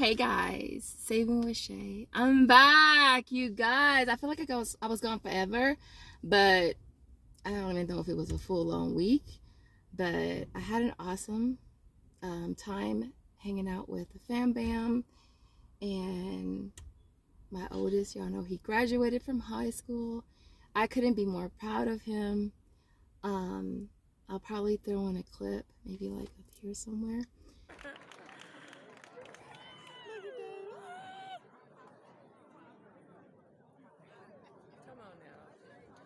Hey guys, Saving with Shay. I'm back, you guys. I feel like I was gone forever, but I don't even know if it was a full long week. But I had an awesome time hanging out with the fam bam, and my oldest, y'all know he graduated from high school. I couldn't be more proud of him. I'll probably throw in a clip, maybe like up here somewhere.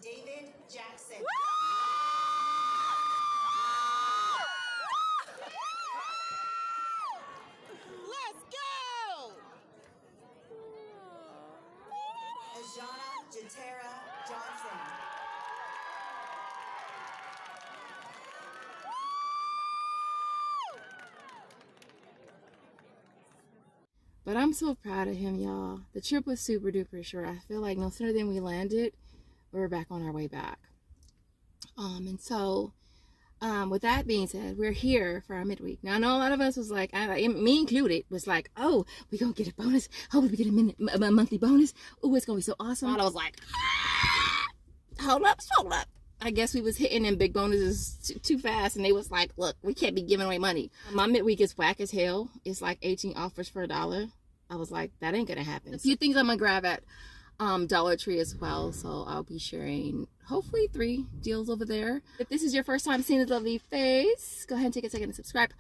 David Jackson. Let's go! Ajana Jatera Johnson. But I'm so proud of him, y'all. The trip was super duper short. I feel like no sooner than we landed, we were back on our way back. With that being said, we're here for our midweek. Now, I know a lot of us was like, me included, was like, oh, we gonna get a bonus. Oh, we get a monthly bonus. Oh, it's gonna be so awesome. And I was like, hold up. I guess we was hitting them big bonuses too fast, and they was like, look, we can't be giving away money. My midweek is whack as hell. It's like 18 offers for $1. I was like, that ain't gonna happen. A few things I'm gonna grab at Dollar Tree as well, so I'll be sharing hopefully 3 deals over there. If this is your first time seeing this lovely face, go ahead and take a second and subscribe.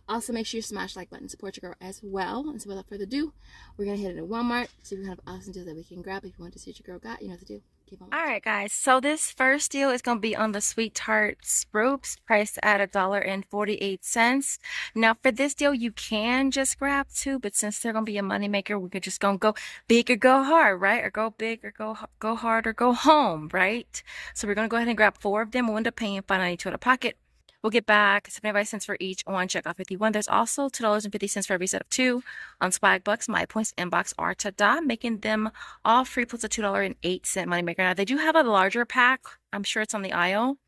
Also, make sure you smash the like button, support your girl as well. And so without further ado, we're gonna head into Walmart, see what kind of awesome deals that we can grab. If you want to see what your girl got, you know what to do. Keep on. All right, guys. So this first deal is going to be on the Sweet Tarts ropes, priced at $1.48. Now, for this deal, you can just grab 2, but since they're going to be a moneymaker, we're just going to go big or go hard, right? Or go big or go hard or go home, right? So we're going to go ahead and grab 4 of them. We'll end up paying $5.92 out of pocket. We'll get back 75 cents for each on checkout 51. There's also $2.50 for every set of 2 on Swagbucks. My points inbox are tada, making them all free plus a $2.08 moneymaker. Now, they do have a larger pack. I'm sure it's on the aisle.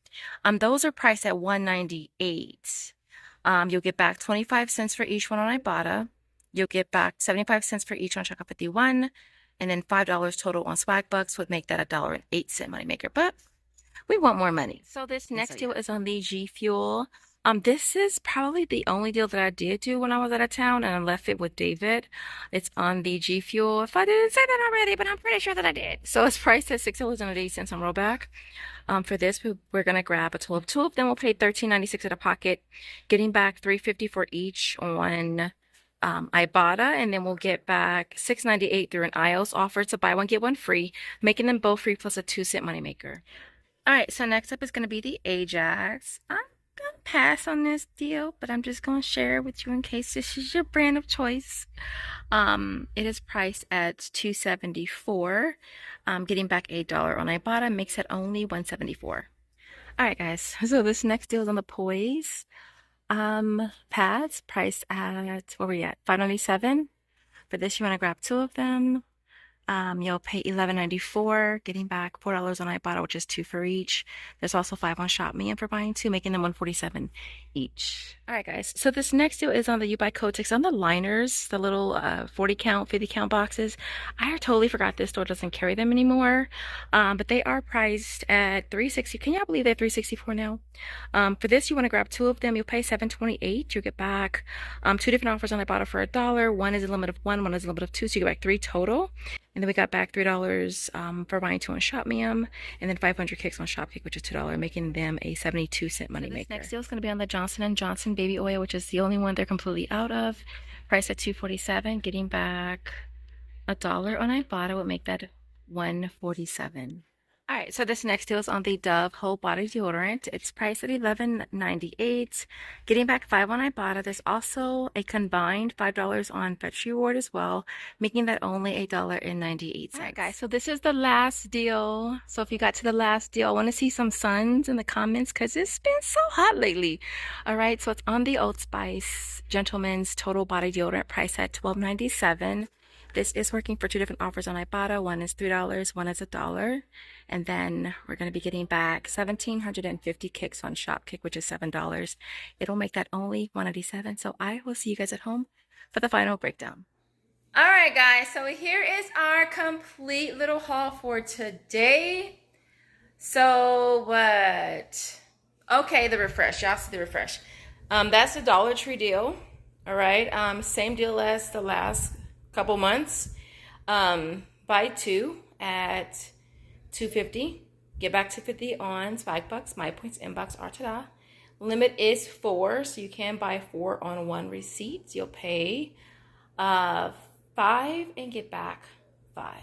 Those are priced at $1.98. You'll get back 25 cents for each one on Ibotta. You'll get back 75 cents for each on checkout 51. And then $5 total on Swagbucks would make that a $1.08 moneymaker. But we want more money. So this next deal is on the G Fuel. This is probably the only deal that I did do when I was out of town, and I left it with David. It's on the G Fuel. If I didn't say that already, but I'm pretty sure that I did. So it's priced at $6.80 on rollback. For this, we're gonna grab a total of 2 of them. We'll pay $13.96 out of pocket, getting back $3.50 for each on Ibotta, and then we'll get back $6.98 through an iOS offer to buy one get one free, making them both free plus a 2-cent moneymaker. All right, so next up is going to be the Ajax. I'm going to pass on this deal, but I'm just going to share it with you in case this is your brand of choice. It is priced at $2.74. Getting back $8 on Ibotta makes it only $1.74. All right, guys, so this next deal is on the Poise pads, priced at, where we at, $5.97. For this, you want to grab 2 of them. You'll pay $11.94, getting back $4 on Ibotta, which is 2 for each. There's also 5 on ShopMe for buying 2, making them $147 each. All right, guys. So this next deal is on the You Buy Kotex, on the liners, the little 40 count, 50 count boxes. I totally forgot this store doesn't carry them anymore, but they are priced at $3.60. Can y'all believe they're $3.64 now? For this, you want to grab 2 of them. You'll pay $7.28. You get back 2 different offers on Ibotta for $1. One is a limit of 1, one is a limit of 2, so you get back 3 total. And then we got back $3 for buying 2 on ShopMe, and then 500 kicks on Shopkick, which is $2, making them a 72-cent moneymaker. This next deal is going to be on the Johnson & Johnson baby oil, which is the only one they're completely out of. Priced at $2.47, getting back $1 on Ibotta would make that $1.47. All right, so this next deal is on the Dove Whole Body Deodorant. It's priced at $11.98, getting back 5 on Ibotta. There's also a combined $5 on Fetch Reward as well, making that only $1.98. All right, guys, so this is the last deal. So if you got to the last deal, I want to see some suns in the comments because it's been so hot lately. All right, so it's on the Old Spice Gentleman's Total Body Deodorant, priced at $12.97. This is working for 2 different offers on Ibotta. One is $3, one is $1. And then we're going to be getting back 1,750 kicks on Shopkick, which is $7. It'll make that only $187. So I will see you guys at home for the final breakdown. All right, guys, so here is our complete little haul for today. So what? Okay, the refresh. Y'all see the refresh. That's the Dollar Tree deal. All right. Same deal as the last couple months. Buy two at $2.50. Get back to $2.50 on Swagbucks. My points inbox are ta-da. Limit is 4, so you can buy 4 on one receipt. You'll pay 5 and get back 5.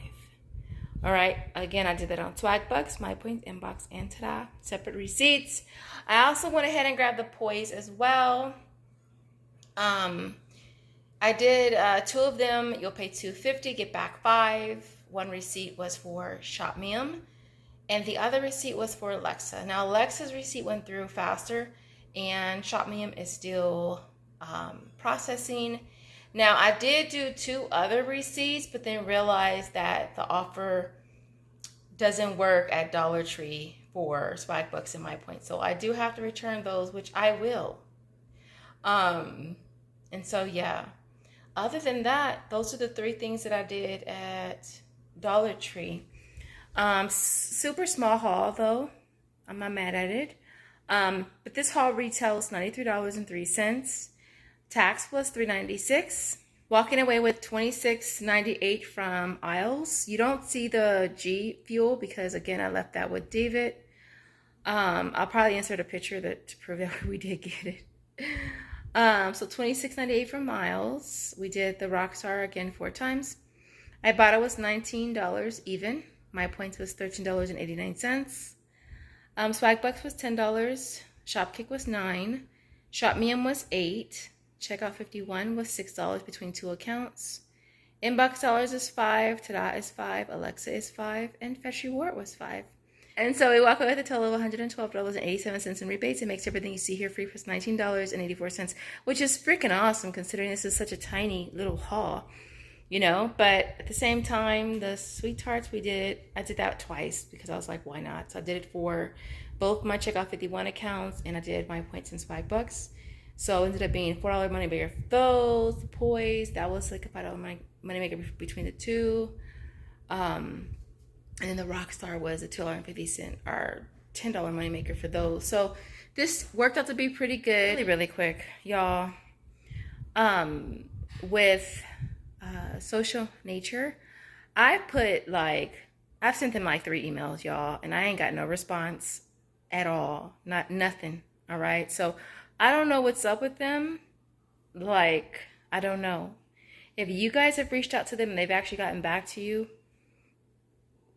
All right, again, I did that on Swagbucks, My Points inbox, and ta-da, separate receipts. I also went ahead and grabbed the poise as well. I did 2 of them. You'll pay $2.50, get back 5. One receipt was for Shopmium, and the other receipt was for Alexa. Now, Alexa's receipt went through faster, and Shopmium is still processing. Now, I did do 2 other receipts, but then realized that the offer doesn't work at Dollar Tree for Swagbucks and My Points. So I do have to return those, which I will. And so, yeah. Other than that, those are the 3 things that I did at Dollar Tree. Super small haul, though. I'm not mad at it. But this haul retails $93.03. Tax was $3.96. Walking away with $26.98 from aisles. You don't see the G Fuel because, again, I left that with David. I'll probably insert a picture to prove that we did get it. So $26.98 from Miles. We did the Rockstar again 4 times. Ibotta was $19 even. My Points was $13.89. Swagbucks was $10. Shopkick was $9. Shopmium was $8. Checkout 51 was $6 between 2 accounts. Inbox dollars is $5. Ta-da is $5. Alexa is $5. And Fetch Reward was $5. And so we walk away with a total of $112.87 in rebates. It makes everything you see here free plus $19.84, which is freaking awesome considering this is such a tiny little haul, you know. But at the same time, the sweet tarts I did that twice because I was like, why not? So I did it for both my Checkout 51 accounts, and I did My Points and Swagbucks. So it ended up being $4 money maker for those. The Poise, that was like a $5 money maker between the 2. And then the Rockstar was a $2.50 or $10 moneymaker for those. So this worked out to be pretty good. Really, really quick, y'all. With Social Nature, I've sent them like 3 emails, y'all, and I ain't got no response at all. Nothing. All right. So I don't know what's up with them. Like, I don't know. If you guys have reached out to them and they've actually gotten back to you,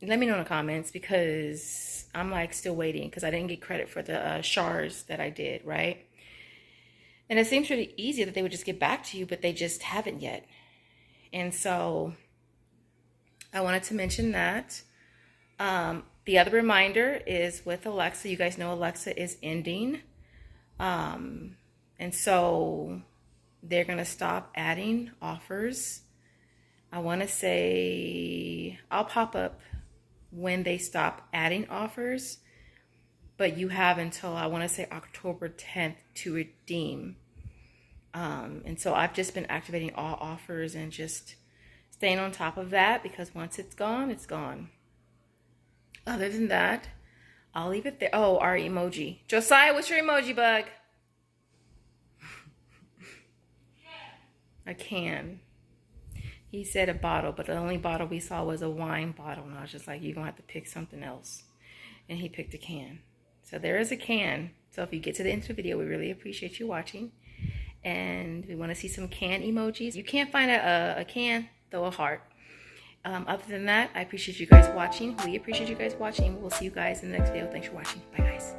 let me know in the comments because I'm like still waiting because I didn't get credit for the SHARs that I did, right? And it seems really easy that they would just get back to you, but they just haven't yet. And so I wanted to mention that. The other reminder is with Alexa. You guys know Alexa is ending. And so they're going to stop adding offers. I want to say I'll pop up when they stop adding offers, but you have until I want to say October 10th to redeem. And so I've just been activating all offers and just staying on top of that because once it's gone, it's gone. Other than that, I'll leave it there. Oh, our emoji. Josiah, what's your emoji, bug? A can. He said a bottle, but the only bottle we saw was a wine bottle. And I was just like, you're going to have to pick something else. And he picked a can. So there is a can. So if you get to the end of the video, we really appreciate you watching. And we want to see some can emojis. You can't find a can, throw a heart. Other than that, I appreciate you guys watching. We appreciate you guys watching. We'll see you guys in the next video. Thanks for watching. Bye, guys.